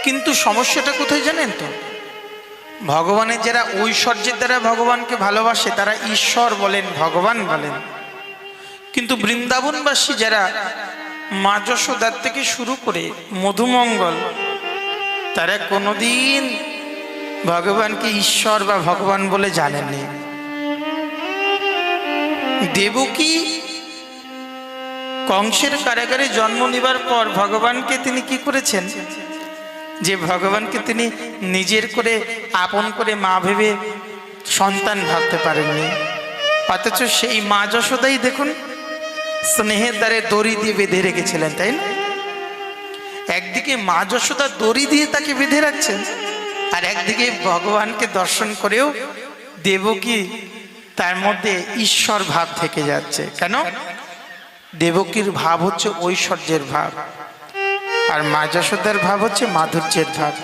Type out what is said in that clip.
কিন্তু সমস্যাটা কোথায় জানেন তো? ভগবানের যারা ঐশ্বর্যের দ্বারা ভগবানকে ভালোবাসে তারা ঈশ্বর বলেন, ভগবান বলেন। কিন্তু বৃন্দাবনবাসী যারা মা যশোদার থেকে শুরু করে মধুমঙ্গল, তারা কোনোদিন ভগবানকে ঈশ্বর বা ভগবান বলে জানেননি। দেবকী কংসের কারাগারে জন্ম নেবার পর ভগবানকে তিনি কি করেছেন, যে ভগবানকে তিনি নিজের করে আপন করে মা ভেবে সন্তান ভাবতে পারেননি। অথচ সেই মা যশোদাই দেখুন স্নেহের দ্বারে দড়ি দিয়ে বেঁধে রেখেছিলেন, তাই না? একদিকে মা যশোদা দড়ি দিয়ে তাকে বেঁধে রাখছেন, আর একদিকে ভগবানকে দর্শন করেও দেবকী তার মধ্যে ঈশ্বর ভাব থেকে যাচ্ছে। কেন? দেবকীর ভাব হচ্ছে ঐশ্বর্যের ভাব, আর মা যশোদার ভাব হচ্ছে মাধুর্যের ভাব।